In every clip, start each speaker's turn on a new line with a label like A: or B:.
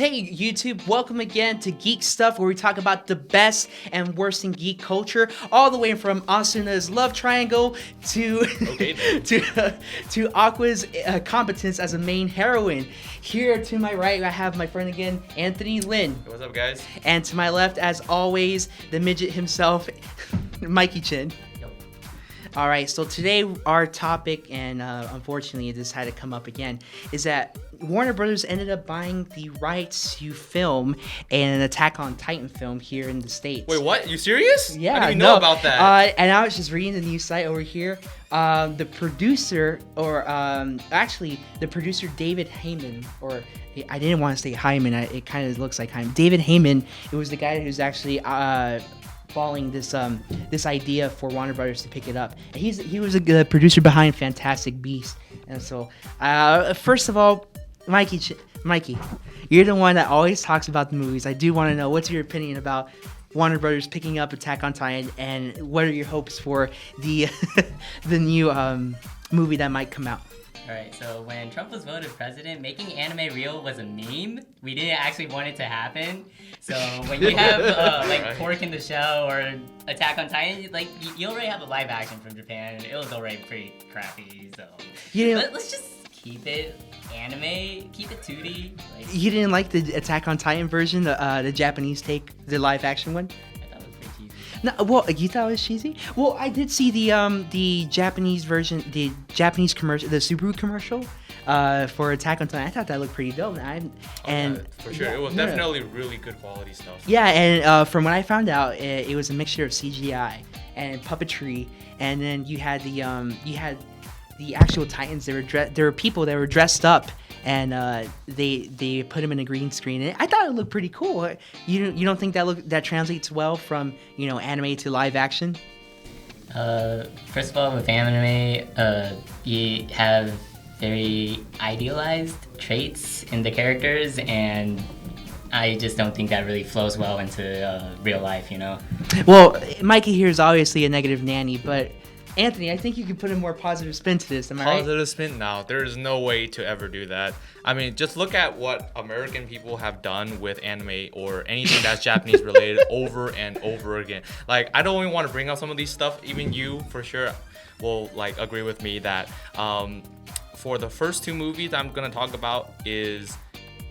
A: Hey YouTube, welcome again to Geek Stuff, where we talk about the best and worst in geek culture, all the way from Asuna's love triangle to to Aqua's competence as a main heroine. Here to my right, I have my friend again, Anthony Lin.
B: Hey, what's up, guys?
A: And to my left, as always, the midget himself, Mikey Chin. All right, so today our topic, and unfortunately this had to come up again, is that Warner Brothers ended up buying the rights to film an Attack on Titan film here in the States.
B: Wait, what? You serious?
A: Yeah,
B: I didn't even know about that.
A: And I was just reading the news site over here. The producer, the producer David Heyman, or I didn't want to say Hyman. It kind of looks like Hyman. David Heyman. It was the guy who's actually following this idea for Warner Brothers to pick it up. He was a producer behind Fantastic Beasts. And so, first of all, Mikey, you're the one that always talks about the movies. I do want to know, what's your opinion about Warner Brothers picking up Attack on Titan, and what are your hopes for the the new movie that might come out?
C: Alright, so when Trump was voted president, making anime real was a meme. We didn't actually want it to happen. So when you have Pork in the Shell or Attack on Titan, you already have a live action from Japan, and it was already pretty crappy. So let's just keep it anime, keep it 2D.
A: You didn't like the Attack on Titan version, the Japanese take, the live action one?
C: I thought it was pretty cheesy.
A: No, well, you thought it was cheesy? Well, I did see the Japanese version, the Japanese commercial, the Subaru commercial for Attack on Titan. I thought that looked pretty dope.
B: For sure, it was definitely really good quality stuff.
A: Yeah, and from what I found out, it was a mixture of CGI and puppetry, and then you had the actual Titans. There were people that were dressed up, and they put them in a green screen. And I thought it looked pretty cool. You don't think that translates well from anime to live action?
C: First of all, with anime, you have very idealized traits in the characters, and I just don't think that really flows well into real life,
A: Well, Mikey here is obviously a negative nanny, but Anthony, I think you could put a more positive spin to this. Am I right?
B: Positive spin? No, there's no way to ever do that. I mean, just look at what American people have done with anime or anything that's Japanese related over and over again. I don't even want to bring up some of these stuff. Even you, for sure, will agree with me that for the first two movies I'm gonna talk about is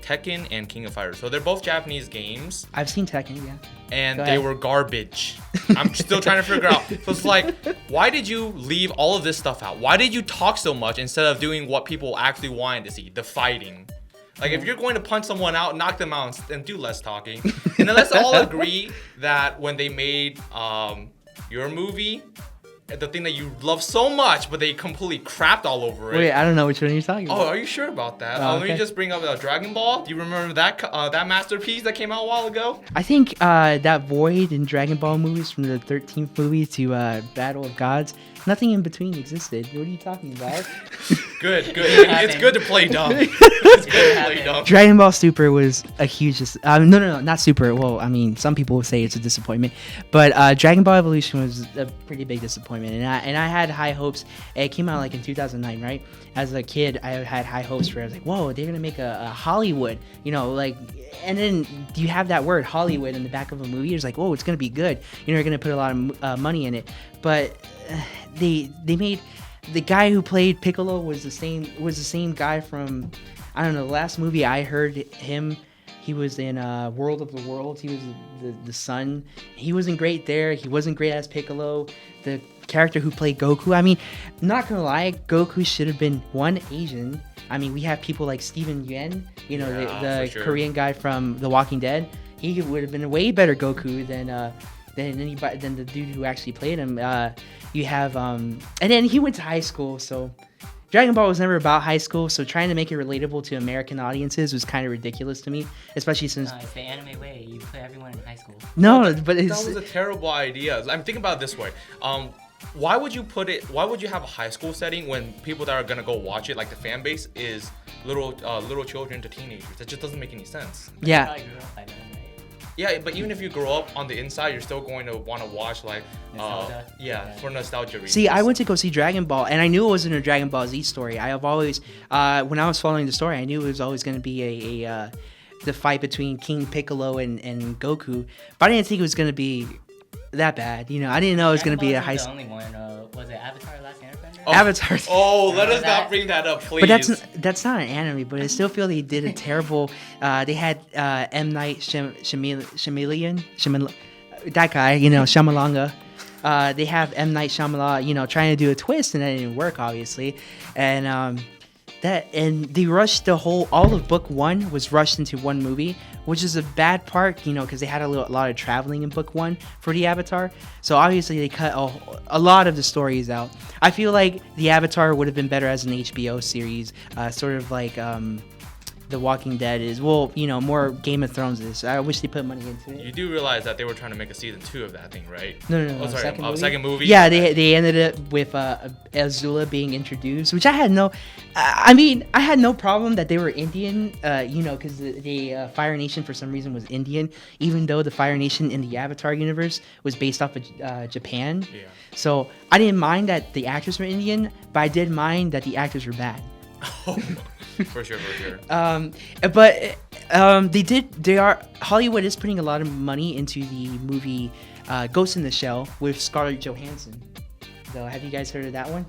B: Tekken and King of Fighters. So they're both Japanese games.
A: I've seen Tekken, yeah.
B: And they were garbage. I'm still trying to figure out. So it's why did you leave all of this stuff out? Why did you talk so much instead of doing what people actually wanted to see, the fighting? If you're going to punch someone out, knock them out, and do less talking. And then let's all agree that when they made your movie, the thing that you love so much, but they completely crapped all over it.
A: Wait, I don't know which one you're talking about.
B: Oh, are you sure about that?
A: Oh,
B: Let me just bring up Dragon Ball. Do you remember that masterpiece that came out a while ago?
A: I think that Void in Dragon Ball movies, from the 13th movie to Battle of Gods, nothing in between existed. What are you talking about?
B: Good. It's good to play dumb. It's good to play dumb.
A: Dragon Ball Super was a huge... no, not Super. Well, I mean, some people would say it's a disappointment. But Dragon Ball Evolution was a pretty big disappointment. And I had high hopes. It came out in 2009, right? As a kid, I had high hopes for it. I was like, whoa, they're going to make a Hollywood. And then you have that word, Hollywood, in the back of a movie. It's like, whoa, it's going to be good. You're going to put a lot of money in it. But they made... The guy who played Piccolo was the same guy from, I don't know, the last movie I heard him, he was in World of the Worlds. He was the son. He wasn't great there. He wasn't great as Piccolo. The character who played Goku, I mean, not gonna lie, Goku should have been one Asian. I mean, we have people like Steven Yeun, the Korean guy from The Walking Dead. He would have been a way better Goku than the dude who actually played him. You have and then he went to high school, so Dragon Ball was never about high school, so trying to make it relatable to American audiences was kind of ridiculous to me, especially since...
C: No, it's the anime way. You put everyone in high school.
A: No, but
B: that was a terrible idea. I'm thinking about it this way. Why would you have a high school setting when people that are gonna go watch it, the fan base, is little children to teenagers? That just doesn't make any sense.
A: Yeah.
B: Yeah, but even if you grow up on the inside, you're still going to want to watch
C: nostalgia.
B: For nostalgia reasons.
A: See, I went to go see Dragon Ball, and I knew it wasn't a Dragon Ball Z story. I have always, when I was following the story, I knew it was always going to be the fight between King Piccolo and Goku, but I didn't think it was gonna be that bad. You know, I didn't know it was gonna be a high.
C: The only one was it Avatar: Last Airbender?
B: Oh.
A: Avatar.
B: Oh, let us
C: Remember that?
B: not bring that up, please.
A: But that's not an anime, but I still feel they did a terrible. They had M Night Shyamalan, that guy, you know, Shyamalanga. They have M Night Shyamalan, you know, trying to do a twist, and that didn't work, obviously. And they rushed all of book 1 was rushed into one movie, which is a bad part, you know, because they had a lot of traveling in book 1 for the Avatar. So obviously they cut a lot of the stories out. I feel like the Avatar would have been better as an HBO series, sort of like The Walking Dead is. Well, you know, more Game of Thrones is. I wish they put money into it.
B: You do realize that they were trying to make a season 2 of that thing, right?
A: No.
B: Oh, sorry. Second movie.
A: Yeah, they ended up with Azula being introduced, which I had no. I mean, I had no problem that they were Indian. You know, because the Fire Nation for some reason was Indian, even though the Fire Nation in the Avatar universe was based off of Japan.
B: Yeah.
A: So I didn't mind that the actors were Indian, but I did mind that the actors were bad.
B: For sure.
A: Hollywood is putting a lot of money into the movie Ghost in the Shell with Scarlett Johansson. So have you guys heard of that one?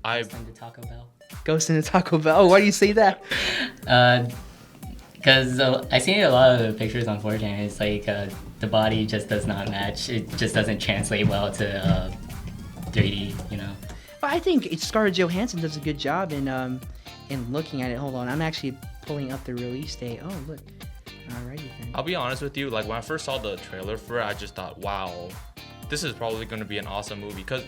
B: I've
C: Send to Taco Bell.
A: Ghost in the Taco Bell. Oh, why do you say that?
C: Because I see a lot of the pictures on 4chan. It's like the body just does not match. It just doesn't translate well to 3D. You know.
A: Well, I think Scarlett Johansson does a good job in looking at it. Hold on, I'm actually pulling up the release date. Oh, look. Alrighty then.
B: I'll be honest with you, like when I first saw the trailer for it, I just thought, wow, this is probably going to be an awesome movie, because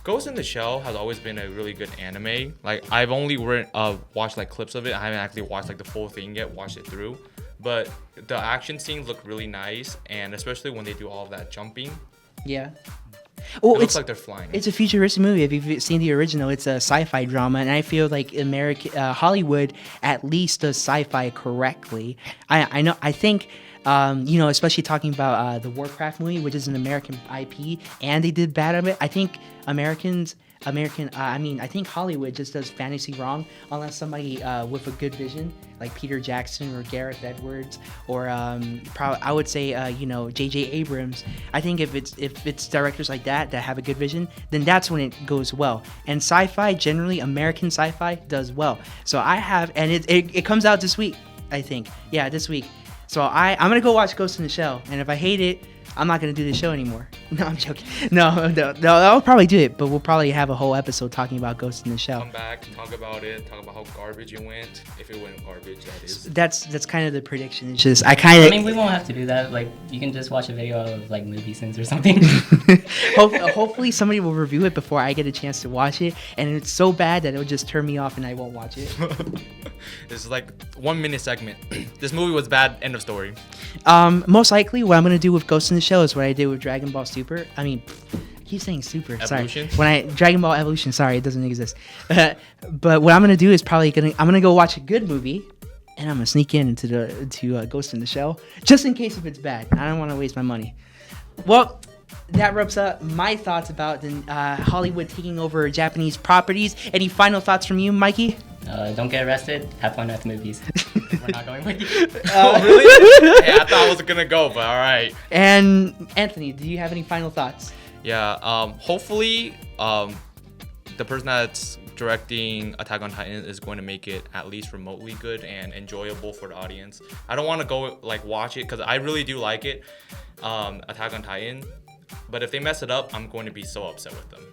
B: Ghost in the Shell has always been a really good anime. Like I've only watched like clips of it. I haven't actually watched like the full thing yet, watched it through. But the action scenes look really nice, and especially when they do all of that jumping,
A: Yeah.
B: it
A: Well,
B: looks like they're flying.
A: it's a futuristic movie. If you've seen the original, it's a sci-fi drama, and I feel like Hollywood at least does sci-fi correctly. I know. I think. You know, especially talking about the Warcraft movie, which is an American IP, and they did bad of it. I think I think Hollywood just does fantasy wrong unless somebody with a good vision, like Peter Jackson or Gareth Edwards, or I would say you know, J.J. Abrams. I think if it's directors like that have a good vision, then that's when it goes well. And sci-fi, generally American sci-fi, does well. So it comes out this week, I think. Yeah, this week. So I'm gonna go watch Ghost in the Shell, and if I hate it, I'm not gonna do the show anymore. No, I'm joking. No, I'll probably do it, but we'll probably have a whole episode talking about Ghost in the Shell.
B: Come back, talk about it, talk about how garbage it went. If it went garbage, that is.
A: That's kind of the prediction. It's just
C: I mean, we won't have to do that. Like, you can just watch a video of like movie scenes or something.
A: Hopefully somebody will review it before I get a chance to watch it, and it's so bad that it'll just turn me off and I won't watch it.
B: This is like 1 minute segment. This movie was bad. End of story.
A: Most likely, what I'm gonna do with Ghost in the Shell is what I did with Dragon Ball Super. I mean, I keep saying Super.
B: Evolution?
A: Sorry. Dragon Ball Evolution. Sorry, it doesn't exist. But what I'm gonna do is I'm gonna go watch a good movie, and I'm gonna sneak into Ghost in the Shell just in case if it's bad. I don't want to waste my money. Well, that wraps up my thoughts about Hollywood taking over Japanese properties. Any final thoughts from you, Mikey?
C: Don't get arrested. Have fun at the movies. We're not going with you.
B: Oh, really? Hey, I thought I was gonna go, but all right.
A: And Anthony, do you have any final thoughts?
B: Yeah. Hopefully, the person that's directing Attack on Titan is going to make it at least remotely good and enjoyable for the audience. I don't want to go like watch it because I really do like it, Attack on Titan. But if they mess it up, I'm going to be so upset with them.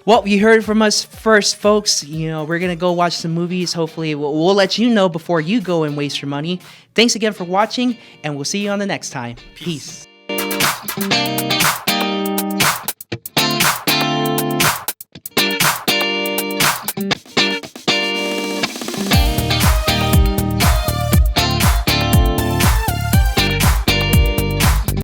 A: Well, you heard from us first, folks. You know, we're going to go watch some movies. Hopefully, we'll let you know before you go and waste your money. Thanks again for watching, and we'll see you on the next time. Peace.